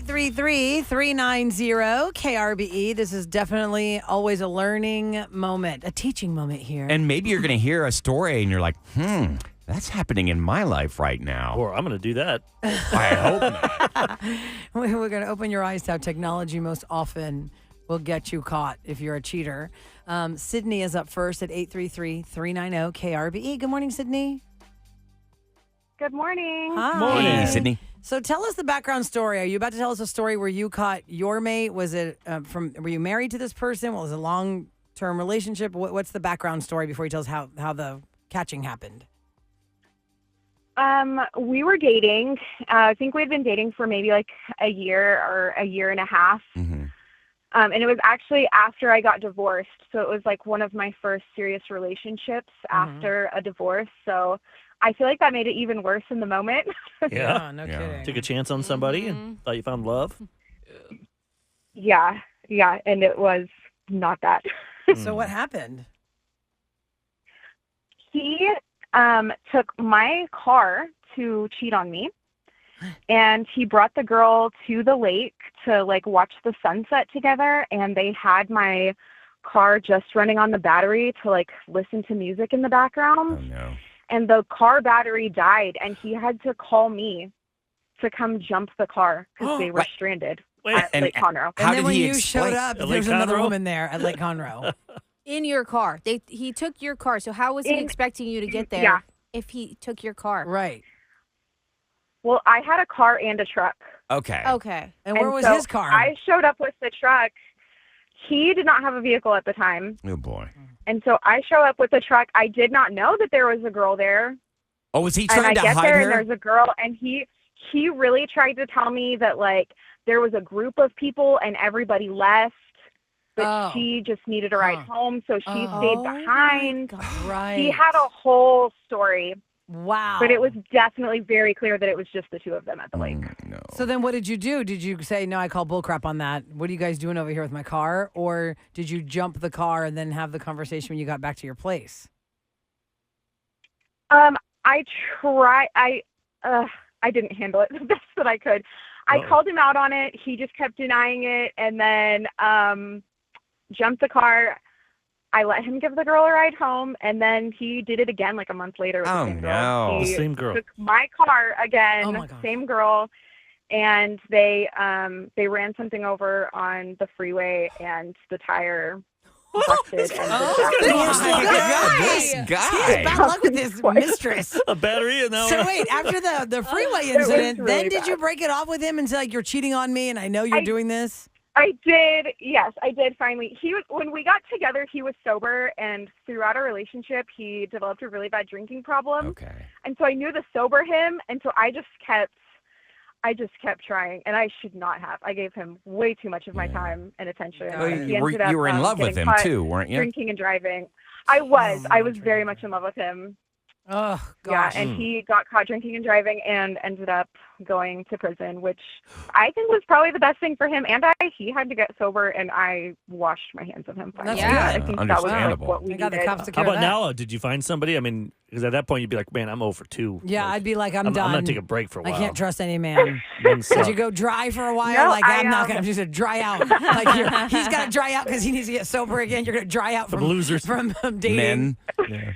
833-390-KRBE. This is definitely always a learning moment, a teaching moment here. And maybe you're going to hear a story and you're like, that's happening in my life right now. Or I'm going to do that. I hope not. We're going to open your eyes to how technology most often will get you caught if you're a cheater. Sydney is up first at 833-390-KRBE. Good morning, Sydney. Good morning. Hi. Morning. Hey, Sydney. So tell us the background story. Are you about to tell us a story where you caught your mate? Was it were you married to this person? Was it a long-term relationship? What's the background story before you tell us how the catching happened? We were dating. I think we'd been dating for maybe like a year or a year and a half. Mm-hmm. And it was actually after I got divorced. So it was like one of my first serious relationships after a divorce. So I feel like that made it even worse in the moment. Yeah. No Yeah. kidding. Took a chance on somebody and thought you found love. Yeah. And it was not that. So what happened? He took my car to cheat on me. And he brought the girl to the lake to like watch the sunset together. And they had my car just running on the battery to like listen to music in the background. Oh, no. And the car battery died, and he had to call me to come jump the car because they were What? stranded Wait, at Lake Conroe. How And then did when he you explain? showed up, At there Lake was another Conroe? woman there at Lake Conroe. In your car. He took your car. So how was he expecting you to get there Yeah. if he took your car? Right. Well, I had a car and a truck. Okay. Okay. And where was so his car? I showed up with the truck. He did not have a vehicle at the time. Oh, boy. And so I show up with the truck. I did not know that there was a girl there. Oh, was he And I trying to get hide there, and her? there's a girl, and he really tried to tell me that, like, there was a group of people and everybody left, but she just needed a ride home, so she stayed behind. Right. He had a whole story, Wow. but it was definitely very clear that it was just the two of them at the lake. No. So then what did you do? Did you say, no, I call bullcrap on that? What are you guys doing over here with my car? Or did you jump the car and then have the conversation when you got back to your place? I didn't handle it the best that I could. I called him out on it. He just kept denying it, and then jumped the car. I let him give the girl a ride home, and then he did it again like a month later with the same girl. no. He Same girl. took my car again, Oh my God. same girl, and they ran something over on the freeway, and the tire busted. And This He guy. has bad luck with his mistress. A battery and now. So wait, after the freeway was incident, really then did bad. you break it off with him and say, like, you're cheating on me and I know you're doing this? I did. Yes, I did finally. When we got together, he was sober, and throughout our relationship, he developed a really bad drinking problem. Okay. And so I knew to sober him, and so I just kept trying, and I should not have. I gave him way too much of my time and attention. Well, and he You ended up, were in love with getting him, caught too, weren't you? drinking and driving. I was very much in love with him. Oh, gosh. Yeah, and he got caught drinking and driving and ended up going to prison, which I think was probably the best thing for him. And he had to get sober, and I washed my hands of him. That's finally. good. I think that was like Understandable. what we I got the needed. cops to How care about of now? Did you find somebody? I mean, because at that point you'd be like, man, I'm 0 for 2. Yeah, Like, I'd be like, I'm I'm done. going to take a break for a I while. can't trust any man. Men Did suck. you go dry for a while? No, like, I'm not I, going to just dry out. Like, he's got to dry out because he needs to get sober again. You're going to dry out Some from losers. from dating. Men. Yeah.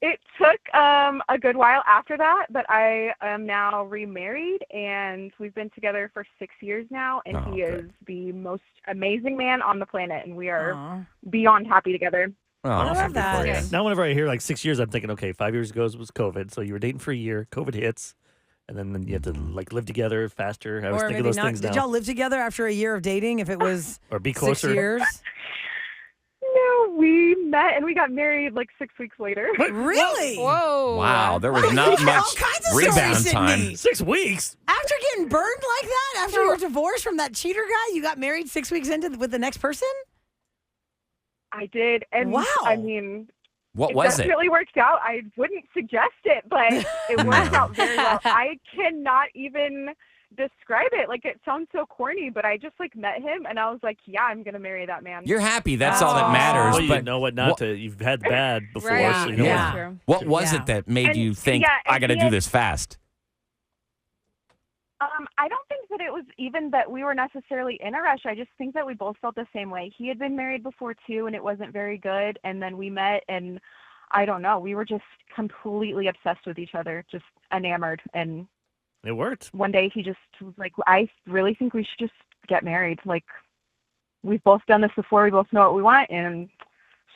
It took a good while after that, but I am now remarried, and we've been together for 6 years now, and he good. is the most amazing man on the planet, and we are Aw. beyond happy together. Oh, I love happy that. for you. Yes. Now, whenever I hear like 6 years, I'm thinking, okay, 5 years ago was COVID. So you were dating for a year, COVID hits, and then you have to like live together faster. I was Or thinking maybe those not. things Did now. y'all live together after a year of dating? If it was Or be 6 closer. years? No, we met and we got married like 6 weeks later. Really? Whoa. Wow, there was Wow, not you got all much kinds of rebound stories, time. Sydney. 6 weeks. After getting burned like that, after you were divorced from that cheater guy, you got married 6 weeks into with the next person? I did, and Wow. I mean, What was it? definitely worked out. I wouldn't suggest it, but it worked out very well. I cannot even describe it. Like, it sounds so corny, but I just like met him, and I was like, yeah, I'm gonna marry that man. You're happy. That's all that Oh. matters. Well, you but know what not to. You've had bad before, Right. so you know Yeah. what. True. what was Yeah. it that made And- you think, yeah, I and got to he do had- this fast? I don't think that it was even that we were necessarily in a rush. I just think that we both felt the same way. He had been married before too, and it wasn't very good. And then we met, and I don't know, we were just completely obsessed with each other, just enamored. And It worked. one day he just was like, I really think we should just get married. Like, we've both done this before. We both know what we want. And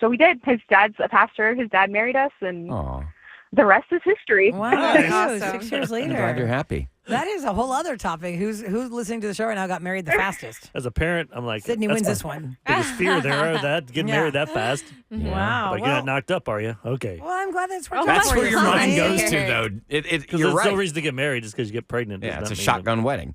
so we did. His dad's a pastor. His dad married us, and Aw, the rest is history. Wow, That's awesome. awesome. 6 years I'm later. glad you're happy. That is a whole other topic. Who's listening to the show right now got married the fastest? As a parent, I'm like, Sydney that's wins my this one. biggest fear there, that getting Yeah. married that fast. Wow. But you're not knocked up, are you? Okay. Well, I'm glad that's worked Oh, out That's for where you, your mind Sydney. goes to, though. Because You're there's right. no reason to get married just because you get pregnant. Yeah, does it's a not mean shotgun wedding.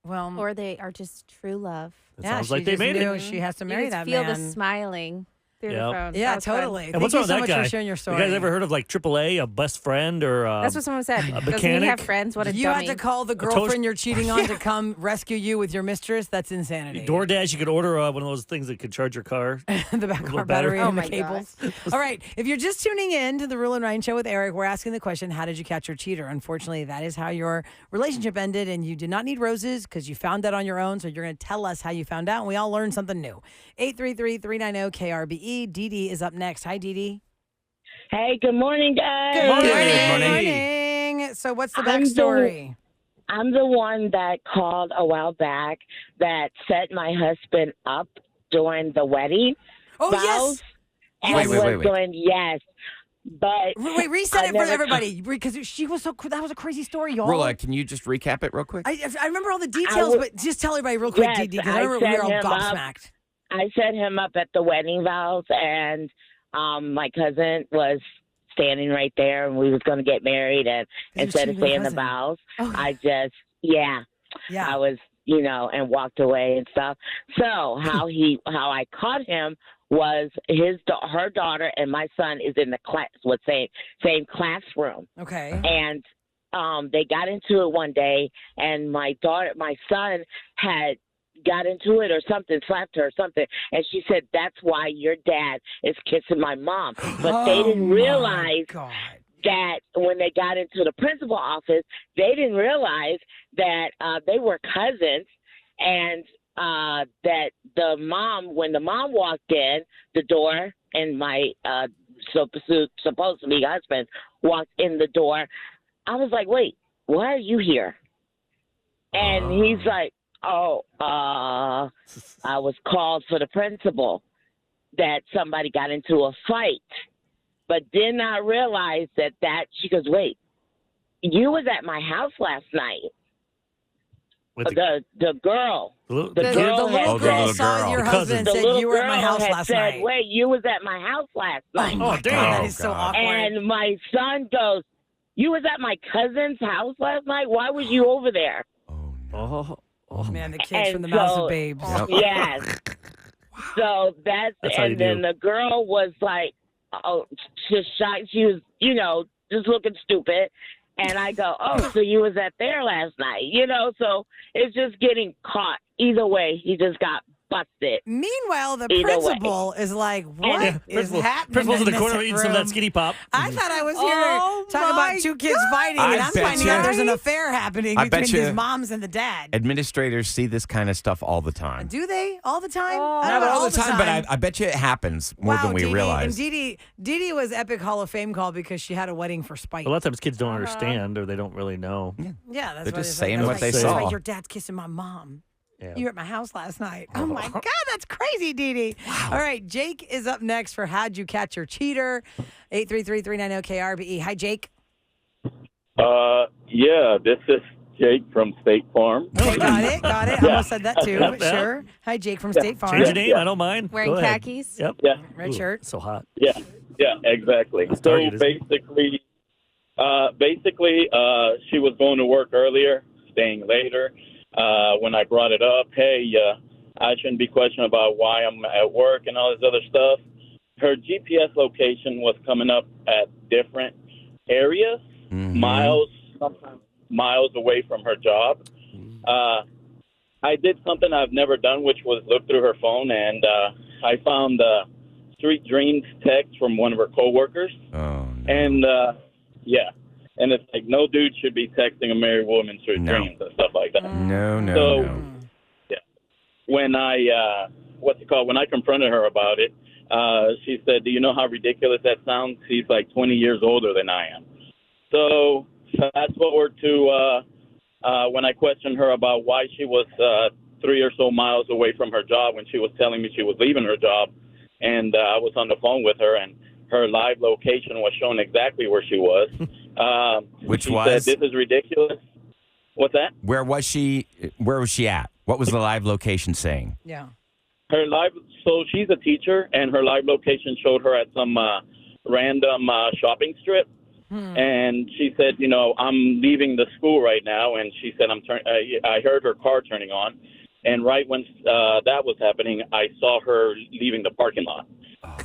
Well, Or they are just true love. It yeah, sounds she like they just made knew it. she has to You marry just that feel man. the smiling through Yep. the phone. Yeah, That was fun. totally. And Thank what's you wrong so with much that guy? for sharing your story. You guys ever heard of like AAA, a best friend, or That's what someone said. Doesn't he mechanic? have friends? What a you dummy. had to call the girlfriend you're cheating on to come rescue you with your mistress? That's insanity. DoorDash? You could order one of those things that could charge your car. the back little car battery battery. and Oh the my cables. All right. If you're just tuning in to the Roula Ryan Show with Eric, we're asking the question, how did you catch your cheater? Unfortunately, that is how your relationship ended, and you did not need roses because you found that on your own. So you're going to tell us how you found out, and we all learned something new. 833-390-KRBE. Dee Dee is up next. Hi, Dee Dee. Hey, good morning, guys. Good morning. morning. So what's the I'm the- backstory? I'm the one that called a while back that set my husband up during the wedding. Oh, vows, yes. And Wait. was going, yes. But Wait, reset I it for never- everybody because she was so. That was a crazy story, y'all. Rolla, can you just recap it real quick? I remember all the details, would- but just tell everybody real quick, Yes, Dee Dee, because I I remember we were all set him up. gobsmacked. I set him up at the wedding vows, and my cousin was standing right there, and we was going to get married. And You're instead of cheating on saying the cousin. vows, Oh. I just, I Yeah. was, and walked away and stuff. So how I caught him was her daughter and my son is in the class, same classroom, Okay. and they got into it one day, and my son had got into it or something, slapped her or something, and she said, "That's why your dad is kissing my mom." But they didn't realize God. that when they got into the principal office, they didn't realize that they were cousins, and that when the mom walked in the door, and my supposed to be husband walked in the door, I was like, "Wait, why are you here?" And he's like, "Oh, I was called for the principal, that somebody got into a fight." But did not realize that she goes, "Wait, you was at my house last night." With The girl. the little- The The girl little had girl said- saw your The husband cousin. and The said little you were at my girl house had last said, night. "Wait, you was at my house last night." Oh, God, damn. that is so God. awkward. And my son goes, "You was at my cousin's house last night? Why was you over there?" Oh, no. Oh, Man, the kids And from the mouths so- of babes. Yep. Yes. So That's how you and then do. the girl was like, "Oh, just shocked." She was, just looking stupid. And I go, "Oh, so you was at there last night?" So it's just getting caught. Either way, he just got busted. Meanwhile, the Either way. principal is like, "What Yeah, is happening?" Principal's in the corner this eating some of that room? skinny pop. I thought I was here Oh to talk my about two kids fighting, I and I'm bet finding you- out there's an affair happening I bet between you- these moms and the dad. Administrators see this kind of stuff all the time. Do they all the time? Oh. I don't Not know, all the time, but I bet you it happens more wow, than we Dee Dee. realize. And Dee Dee was epic Hall of Fame call because she had a wedding for spite. A lot of times kids don't understand or they don't really know. Yeah, that's They're what just it's saying like. what That's they like, saw. Your dad's kissing my mom. Yeah. You were at my house last night. Oh my God, that's crazy, Dee Dee. All right, Jake is up next for How'd You Catch Your Cheater? 833-390-KRBE. Hi, Jake. Yeah, this is Jake from State Farm. Okay, got it. I almost said that too, but Yeah. sure. Hi, Jake from State Farm. Change your name. I don't mind. Wearing Go ahead. khakis? Yep. Yeah, Red Ooh, shirt. So hot. yeah, exactly. That's So Target, isn't it? basically, she was going to work earlier, staying later. When I brought it up, hey, I shouldn't be questioning about why I'm at work and all this other stuff. Her GPS location was coming up at different areas, sometimes miles away from her job. I did something I've never done, which was look through her phone, and I found Street Dreams text from one of her coworkers. Oh, no. And And it's like no dude should be texting a married woman through dreams and stuff like that. No. Yeah, when I when I confronted her about it, she said, "Do you know how ridiculous that sounds? He's like 20 years older than I am." So fast forward to when I questioned her about why she was 3 or so miles away from her job when she was telling me she was leaving her job, and I was on the phone with her, and her live location was showing exactly where she was. Which she was? said, "This is ridiculous." What's that? Where was she? Where was she at? What was the live location saying? Yeah. Her live. So she's a teacher, and her live location showed her at some random shopping strip. And she said, "You know, I'm leaving the school right now." And she said, I heard her car turning on, and right when that was happening, I saw her leaving the parking lot.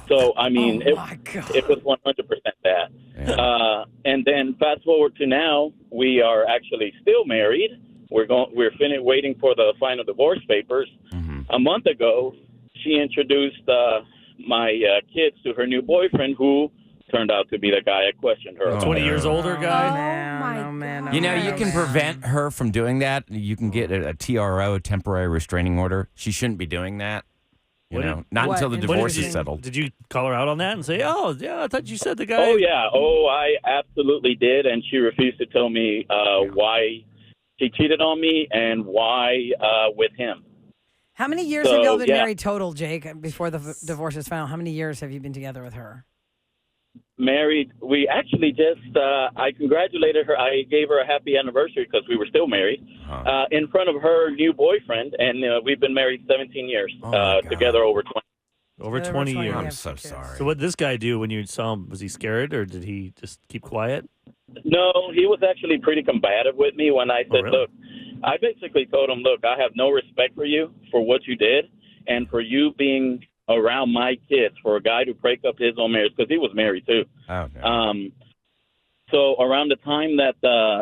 So I mean, it was 100% that. Yeah. And then fast forward to now, we are actually still married. We're waiting for the final divorce papers. A month ago, she introduced my kids to her new boyfriend, who turned out to be the guy I questioned her. 20 years older guy. Man. You know, you can prevent her from doing that. You can get a TRO, a temporary restraining order. She shouldn't be doing that. You know, not until the divorce is settled. Did you call her out on that and say, "Oh, yeah, I thought you said the guy"? Oh yeah, I absolutely did, and she refused to tell me why she cheated on me and why with him. How many years have y'all been married total, Jake, before the divorce is final? How many years have you been together with her? Married. We actually just, I congratulated her. I gave her a happy anniversary because we were still married in front of her new boyfriend. And we've been married 17 years, together over 20. Over 20 years. I'm so sorry. So what did this guy do when you saw him? Was he scared or did he just keep quiet? No, he was actually pretty combative with me when I said, really? Look, I basically told him, look, I have no respect for you for what you did and for you being around my kids, for a guy to break up his own marriage, because he was married too. Oh, no. So around the time that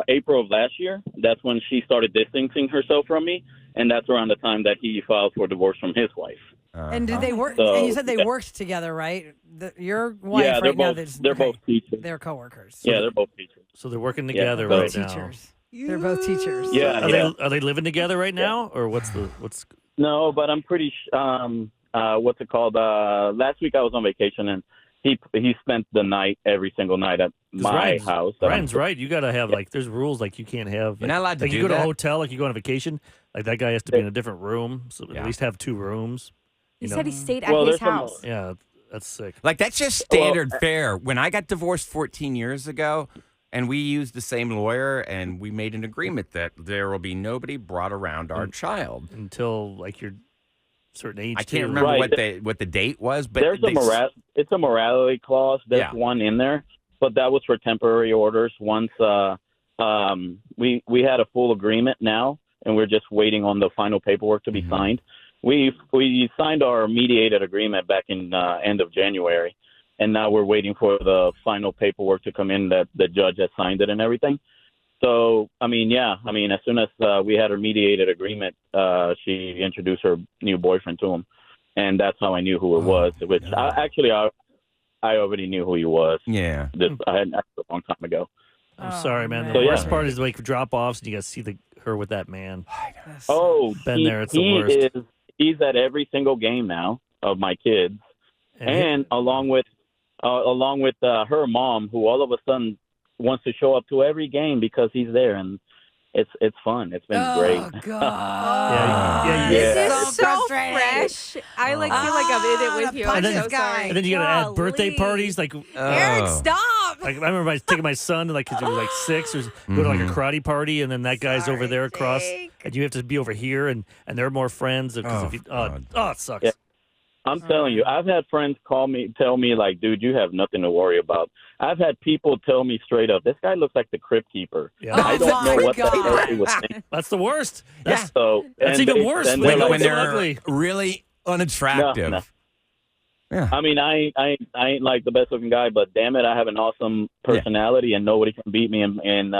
April of last year, that's when she started distancing herself from me, and that's around the time that he filed for divorce from his wife. And did they work? So, and you said they worked together, right? Your wife they're right now. both, they're both teachers. They're coworkers. Yeah, they're both teachers. So they're working together They're right both teachers. They're both teachers. Yeah, Are they living together right now, or what's? No, but I'm pretty. What's it called? Last week I was on vacation, and he spent the night every single night at my house. Ryan's right. You got to have there's rules you can't have. You're not allowed to you do go to a that. hotel, you go on a vacation. That guy has to be in a different room, so at least have 2 rooms. He said he stayed at his house. Yeah, that's sick. That's just standard fare. When I got divorced 14 years ago, and we used the same lawyer, and we made an agreement that there will be nobody brought around our child until you're certain age. I can't remember what the date was, but there's it's a morality clause. There's one in there, but that was for temporary orders. Once we had a full agreement now, and we're just waiting on the final paperwork to be signed. We signed our mediated agreement back in end of January, and now we're waiting for the final paperwork to come in that the judge has signed it and everything. So, as soon as we had our mediated agreement, she introduced her new boyfriend to him, and that's how I knew who it was, which I already knew who he was. Yeah. I had asked a long time ago. I'm sorry, man. So, The worst part is drop-offs, and you got to see her with that man. Been there. It's the worst. He's at every single game now of my kids, and along with her mom, who all of a sudden wants to show up to every game because he's there, and it's fun. It's been great. Oh God! This is so frustrating. fresh. I feel like I'm in it with you. I'm so sorry. And then you got to add birthday parties. Eric, stop! I remember taking my son because he was 6, or go to a karate party, and then that guy's over there across, and you have to be over here, and they're more friends. Because it sucks. Yeah. I'm telling you, I've had friends tell me, dude, you have nothing to worry about. I've had people tell me straight up, this guy looks like the crypt keeper. Yeah. I don't know what the hell he was thinking. That's the worst. That's even worse when they're ugly. really unattractive. No. Yeah. I ain't like the best looking guy, but damn it, I have an awesome personality, and nobody can beat me in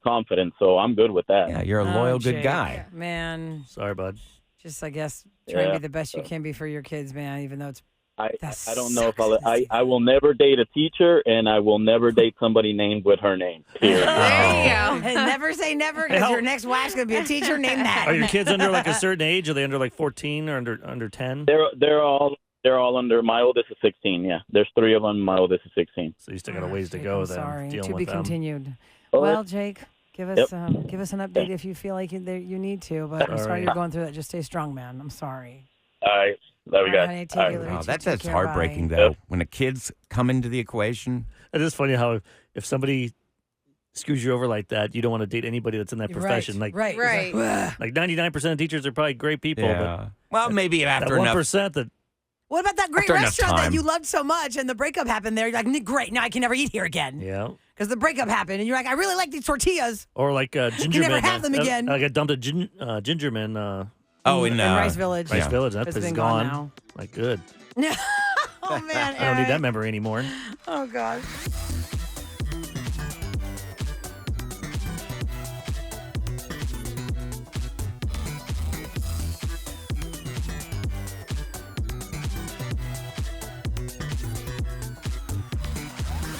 confidence. So I'm good with that. Yeah, you're a loyal, good Jake, guy. Man. Sorry, bud. Just, I guess, try and be the best you can be for your kids, man, even though it's I That don't know if sucks. I will never date a teacher, and I will never date somebody named with her name. Period. There you go. And never say never because how- your next wife's going to be a teacher named that. Are your kids under like a certain age? Are they under like 14 or under 10? They're all under. My oldest is 16. Yeah, there's 3 of them. My oldest is 16. So you still got a ways to Jake, go I'm then. sorry. Dealing To with be them. continued. Oh, Well, Jake, give us Yep. give us an update if you feel like you need to. But I'm All sorry right. you're going through that. Just stay strong, man. I'm sorry. All right, love you All right, guys. honey, take All it right. easy. Oh, Take that's care, heartbreaking, bye. though. When the kids come into the equation. It is funny how if somebody screws you over like that, you don't want to date anybody that's in that profession. Right, Like, right. Right. like 99% of teachers are probably great people, Yeah. Well, maybe but that after enough. 1% that What about that great After enough restaurant that time. you loved so much and the breakup happened there? You're like, great, now I can never eat here again. yeah. Because the breakup happened. And you're like, I really like these tortillas. Or like Gingerman. never have them again. I got dumped at Gingerman, In Rice Village. Rice Yeah. Village. That It's place is been gone gone. Like, good. oh, man. I don't need that Eric. memory anymore. Oh, God.